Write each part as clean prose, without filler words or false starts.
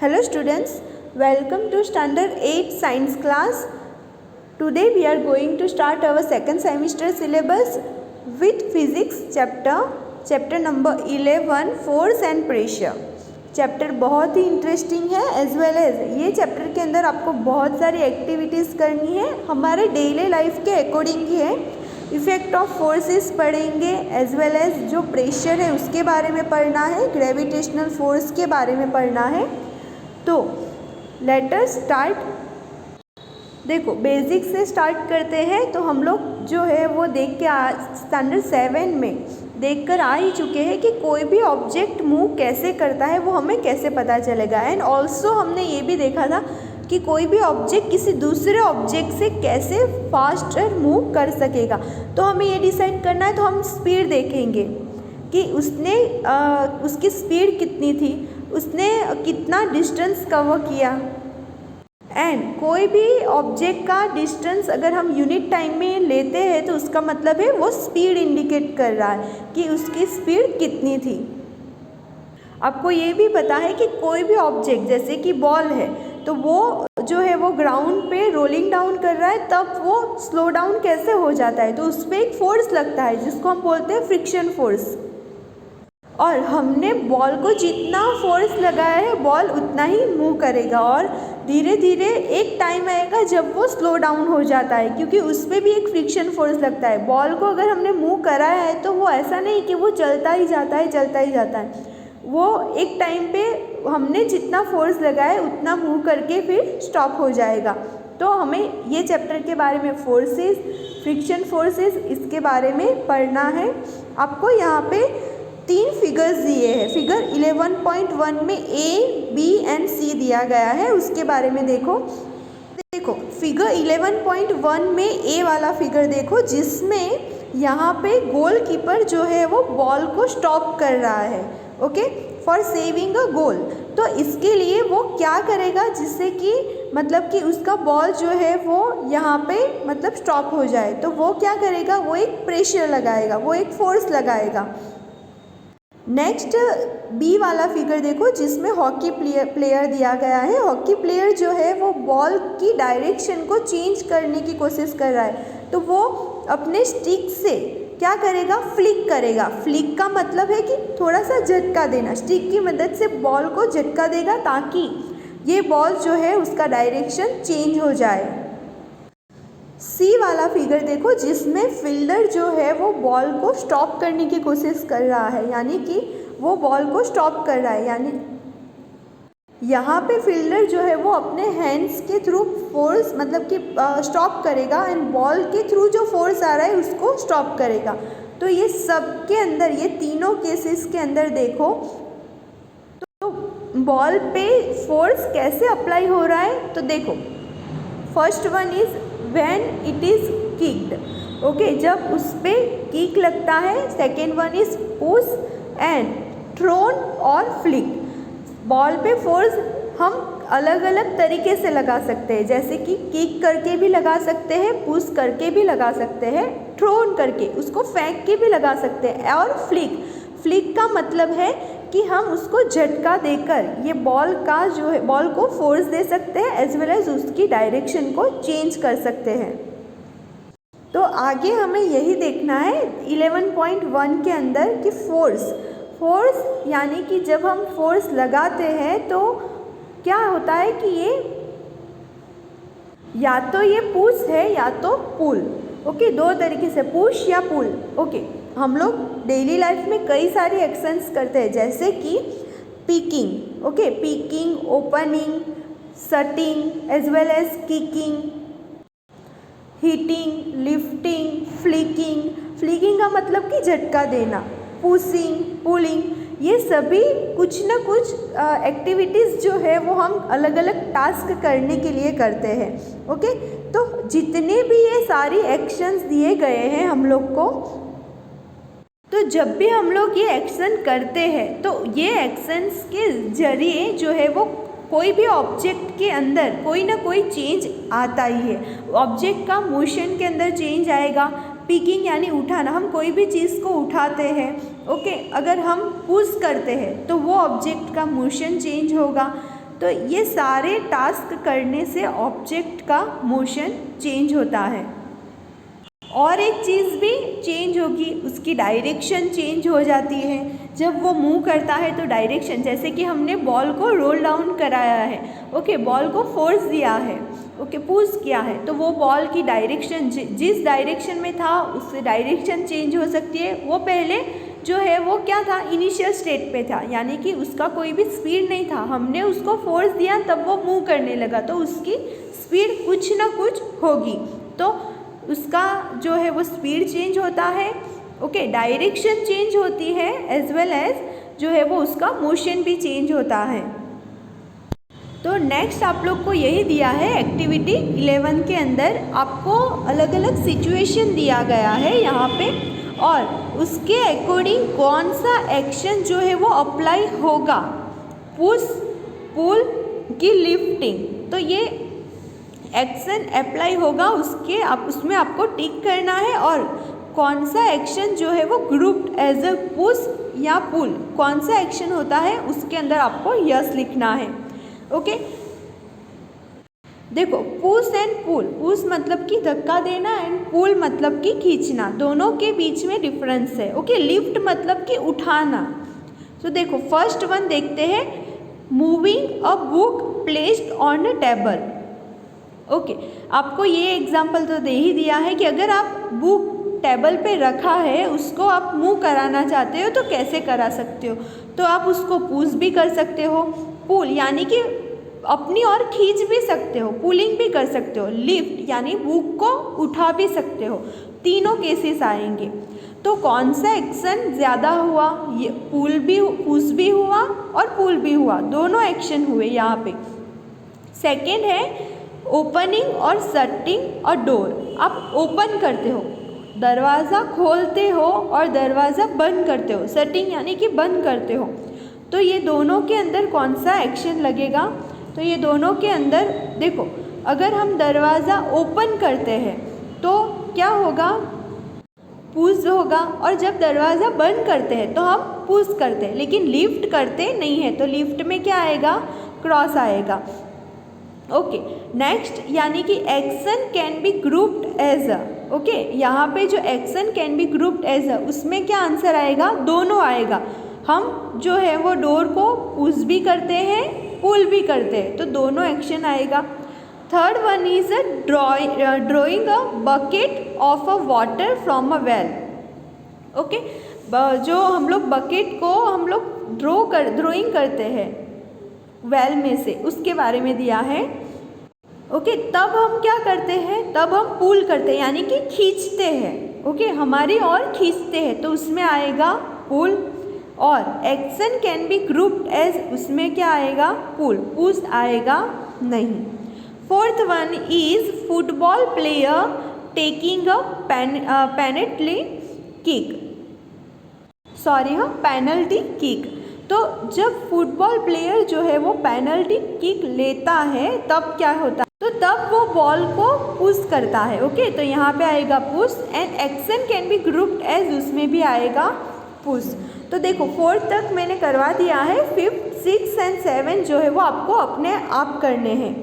Hello students, welcome to standard 8 science class. Today we are going to start our second semester syllabus with physics chapter number 11 force and pressure. Chapter बहुत ही interesting है as well as ये chapter के अंदर आपको बहुत सारी activities करनी है, हमारे डेली लाइफ के अकॉर्डिंग ही है. इफ़ेक्ट ऑफ फोर्सेस पढ़ेंगे एज वेल एज जो प्रेशर है उसके बारे में पढ़ना है, ग्रेविटेशनल फोर्स के बारे में पढ़ना है. तो लेट अस स्टार्ट. देखो बेसिक से स्टार्ट करते हैं. तो हम लोग जो है वो देख के स्टैंडर्ड 7 में देख कर आ ही चुके हैं कि कोई भी ऑब्जेक्ट मूव कैसे करता है वो हमें कैसे पता चलेगा. एंड ऑल्सो हमने ये भी देखा था कि कोई भी ऑब्जेक्ट किसी दूसरे ऑब्जेक्ट से कैसे फास्टर मूव कर सकेगा. तो हमें ये डिसाइड करना है. तो हम स्पीड देखेंगे कि उसकी स्पीड कितनी थी, उसने कितना डिस्टेंस कवर किया. एंड कोई भी ऑब्जेक्ट का डिस्टेंस अगर हम यूनिट टाइम में लेते हैं तो उसका मतलब है वो स्पीड इंडिकेट कर रहा है कि उसकी स्पीड कितनी थी. आपको ये भी पता है कि कोई भी ऑब्जेक्ट जैसे कि बॉल है तो वो जो है वो ग्राउंड पे रोलिंग डाउन कर रहा है, तब वो स्लो डाउन कैसे हो जाता है. तो उस पर एक फोर्स लगता है जिसको हम बोलते हैं फ्रिक्शन फोर्स. और हमने बॉल को जितना फोर्स लगाया है बॉल उतना ही मूव करेगा. और धीरे धीरे एक टाइम आएगा जब वो स्लो डाउन हो जाता है क्योंकि उस पर भी एक फ्रिक्शन फोर्स लगता है. बॉल को अगर हमने मूव कराया है तो वो ऐसा नहीं कि वो चलता ही जाता है. वो एक टाइम पे हमने जितना फोर्स लगाया है उतना मूव करके फिर स्टॉप हो जाएगा. तो हमें ये चैप्टर के बारे में फोर्सेस, फ्रिक्शन फोर्सेस इसके बारे में पढ़ना है. आपको यहाँ पे 3 फिगर्स दिए हैं. फिगर 11.1 में A, B एंड C दिया गया है, उसके बारे में देखो. फिगर 11.1 में A वाला फिगर देखो जिसमें यहाँ पे गोलकीपर जो है वो बॉल को स्टॉप कर रहा है. ओके, फॉर सेविंग अ गोल. तो इसके लिए वो क्या करेगा जिससे कि मतलब कि उसका बॉल जो है वो यहाँ पे मतलब स्टॉप हो जाए. तो वो क्या करेगा, वो एक प्रेशर लगाएगा, वो एक फोर्स लगाएगा. नेक्स्ट बी वाला फिगर देखो जिसमें हॉकी प्लेयर दिया गया है. हॉकी प्लेयर जो है वो बॉल की डायरेक्शन को चेंज करने की कोशिश कर रहा है. तो वो अपने स्टिक से क्या करेगा, फ्लिक करेगा. फ्लिक का मतलब है कि थोड़ा सा झटका देना. स्टिक की मदद से बॉल को झटका देगा ताकि ये बॉल जो है उसका डायरेक्शन चेंज हो जाए. सी वाला फिगर देखो जिसमें फील्डर जो है वो बॉल को स्टॉप करने की कोशिश कर रहा है, यानी कि वो बॉल को स्टॉप कर रहा है. यानी यहाँ पे फील्डर जो है वो अपने हैंड्स के थ्रू फोर्स मतलब कि स्टॉप करेगा एंड बॉल के थ्रू जो फोर्स आ रहा है उसको स्टॉप करेगा. तो ये सब के अंदर, ये तीनों केसेस के अंदर देखो तो बॉल पे फोर्स कैसे अप्लाई हो रहा है. तो देखो first one is when it is kicked. Okay, जब उस पर किक लगता है. Second one is push and thrown और फ्लिक. बॉल पे फोर्स हम अलग अलग तरीके से लगा सकते हैं, जैसे कि किक करके भी लगा सकते हैं, पुश करके भी लगा सकते हैं, थ्रोन करके उसको फेंक के भी लगा सकते हैं, और फ्लिक का मतलब है कि हम उसको झटका देकर ये बॉल का जो है बॉल को फोर्स दे सकते हैं एज वेल एज उसकी डायरेक्शन को चेंज कर सकते हैं. तो आगे हमें यही देखना है 11.1 के अंदर कि फोर्स यानी कि जब हम फोर्स लगाते हैं तो क्या होता है कि ये या तो ये पुश है या तो पुल. ओके, 2 तरीके से, पुश या पुल. ओके, हम लोग डेली लाइफ में कई सारी एक्शंस करते हैं जैसे कि picking. Okay, picking, opening, shutting as well as kicking, hitting, lifting, flicking का मतलब कि झटका देना, पुशिंग, पुलिंग. ये सभी कुछ ना कुछ एक्टिविटीज़ जो है वो हम अलग अलग टास्क करने के लिए करते हैं. ओके, तो जितने भी ये सारी एक्शंस दिए गए हैं हम लोग को, तो जब भी हम लोग ये एक्शन करते हैं तो ये एक्शंस के जरिए जो है वो कोई भी ऑब्जेक्ट के अंदर कोई ना कोई चेंज आता ही है. ऑब्जेक्ट का मोशन के अंदर चेंज आएगा. पिकिंग यानी उठाना, हम कोई भी चीज़ को उठाते हैं. ओके, अगर हम पुश करते हैं तो वो ऑब्जेक्ट का मोशन चेंज होगा. तो ये सारे टास्क करने से ऑब्जेक्ट का मोशन चेंज होता है। और एक चीज़ भी चेंज होगी, उसकी डायरेक्शन चेंज हो जाती है। जब वो मूव करता है तो डायरेक्शन, जैसे कि हमने बॉल को रोल डाउन कराया है, ओके, बॉल को फोर्स दिया है, ओके, पुश किया है, तो वो बॉल की डायरेक्शन जिस डायरेक्शन में था उससे डायरेक्शन चेंज हो सकती है। वो पहले जो है वो क्या था, इनिशियल स्टेट पे था, यानी कि उसका कोई भी स्पीड नहीं था, हमने उसको फोर्स दिया तब वो मूव करने लगा, तो उसकी स्पीड कुछ ना कुछ होगी, तो उसका जो है वो स्पीड चेंज होता है, ओके, डायरेक्शन चेंज होती है, एज वेल एज जो है वो उसका मोशन भी चेंज होता है। तो नेक्स्ट आप लोग को यही दिया है, एक्टिविटी 11 के अंदर आपको अलग अलग सिचुएशन दिया गया है यहाँ पे, और उसके अकॉर्डिंग कौन सा एक्शन जो है वो अप्लाई होगा, पुश, पुल की लिफ्टिंग, तो ये एक्शन अप्लाई होगा, उसमें आपको टिक करना है, और कौन सा एक्शन जो है वो ग्रुप्ड एज अ पुश या पुल, कौन सा एक्शन होता है उसके अंदर आपको यस लिखना है, ओके। देखो, पुश एंड पुल, पुश मतलब कि धक्का देना एंड पुल मतलब कि खींचना, दोनों के बीच में डिफरेंस है, ओके। लिफ्ट मतलब कि उठाना। तो देखो फर्स्ट वन देखते हैं, moving a book placed on a table, okay. आपको ये एग्जाम्पल तो दे ही दिया है कि अगर आप बुक टेबल पे रखा है, उसको आप मूव कराना चाहते हो तो कैसे करा सकते हो, तो आप उसको पुश भी कर सकते हो, पुल यानी कि अपनी ओर खींच भी सकते हो, पुलिंग भी कर सकते हो, लिफ्ट यानी बुक को उठा भी सकते हो, तीनों केसेस आएंगे। तो कौन सा एक्शन ज़्यादा हुआ, ये पुश भी हुआ और पुल भी हुआ, दोनों एक्शन हुए यहाँ पे। सेकेंड है ओपनिंग और शटिंग अ डोर, आप ओपन करते हो, दरवाज़ा खोलते हो और दरवाज़ा बंद करते हो, शटिंग यानी कि बंद करते हो, तो ये दोनों के अंदर कौन सा एक्शन लगेगा, तो ये दोनों के अंदर देखो, अगर हम दरवाज़ा ओपन करते हैं तो क्या होगा, पुश होगा, और जब दरवाज़ा बंद करते हैं तो हम पुश करते हैं, लेकिन लिफ्ट करते नहीं है, तो लिफ्ट में क्या आएगा, क्रॉस आएगा, ओके। नेक्स्ट यानी कि action can be grouped as a, okay, यहाँ पे जो action can be grouped as a, उसमें क्या आंसर आएगा, दोनों आएगा। हम जो है वो डोर को पुश भी करते हैं, पुल भी करते हैं, तो दोनों एक्शन आएगा। Third one is a drawing a bucket of a water from a well, okay. जो हम लोग बकेट को हम लोग ड्रॉइंग करते हैं वेल में से, उसके बारे में दिया है, ओके। तब हम क्या करते हैं, तब हम पुल करते हैं यानी कि खींचते हैं, ओके, हमारी ओर खींचते हैं, तो उसमें आएगा पुल। और action can be grouped as, उसमें क्या आएगा, पुल, पुश आएगा नहीं। Fourth one is football player taking a penalty kick, sorry हाँ, पेनल्टी किक। तो जब फुटबॉल प्लेयर जो है वो पेनल्टी किक लेता है तब क्या होता है, तो तब वो बॉल को पुश करता है, ओके, तो यहाँ पे आएगा push. And action can be grouped as, उसमें भी आएगा पुश। तो देखो फोर्थ तक मैंने करवा दिया है, फिफ्थ, सिक्स एंड सेवन जो है वो आपको अपने आप करने हैं।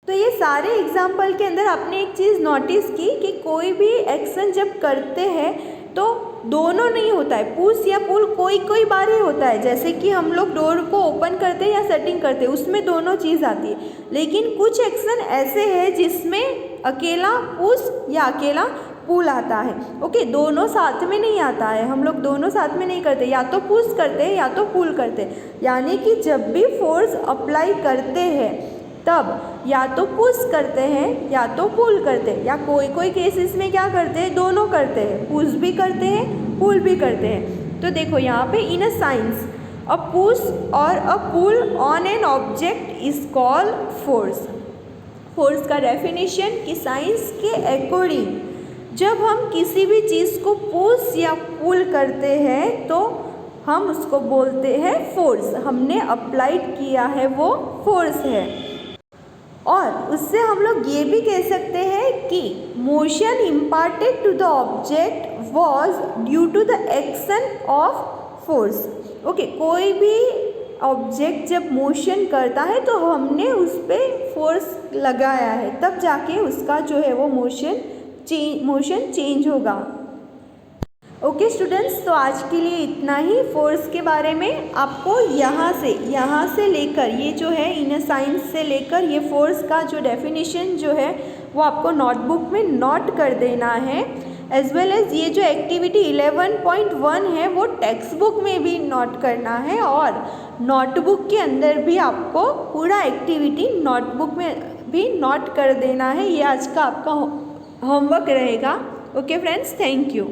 तो ये सारे एग्जाम्पल के अंदर आपने एक चीज़ नोटिस की कि कोई भी एक्शन जब करते हैं तो दोनों नहीं होता है, पुश या पुल कोई कोई बार ही होता है, जैसे कि हम लोग डोर को ओपन करते हैं या शटिंग करते हैं, उसमें दोनों चीज़ आती है। लेकिन कुछ एक्शन ऐसे हैं जिसमें अकेला पुश या अकेला पुल आता है, ओके, दोनों साथ में नहीं आता है, हम लोग दोनों साथ में नहीं करते, या तो पुश करते हैं या तो पुल करते हैं। यानी कि जब भी फोर्स अप्लाई करते हैं तब या तो पुश करते हैं या तो पुल करते हैं, या कोई कोई केसेस में क्या करते हैं, दोनों करते हैं, पुश भी करते हैं, पुल भी करते हैं। तो देखो यहाँ पे इन अ साइंस अ पुश और a pull on an object is called force. Force का डेफिनेशन कि साइंस के अकॉर्डिंग जब हम किसी भी चीज़ को पुश या पुल करते हैं तो हम उसको बोलते हैं फोर्स, हमने अप्लाइड किया है वो फोर्स है। और उससे हम लोग ये भी कह सकते हैं कि motion imparted to the object was due to the action of force, okay. कोई भी ऑब्जेक्ट जब मोशन करता है तो हमने उस पर फोर्स लगाया है, तब जाके उसका जो है वो मोशन चेंज होगा। ओके स्टूडेंट्स, तो आज के लिए इतना ही फोर्स के बारे में। आपको यहाँ से लेकर ये जो है इनर साइंस से लेकर ये फोर्स का जो डेफिनेशन जो है वो आपको नोटबुक में नोट कर देना है। एज वेल एज ये जो एक्टिविटी 11.1 है वो टेक्स्ट बुक में भी नोट करना है और नोटबुक के अंदर भी आपको पूरा एक्टिविटी नोटबुक में भी नोट कर देना है। ये आज का आपका होमवर्क रहेगा। Okay friends, thank you.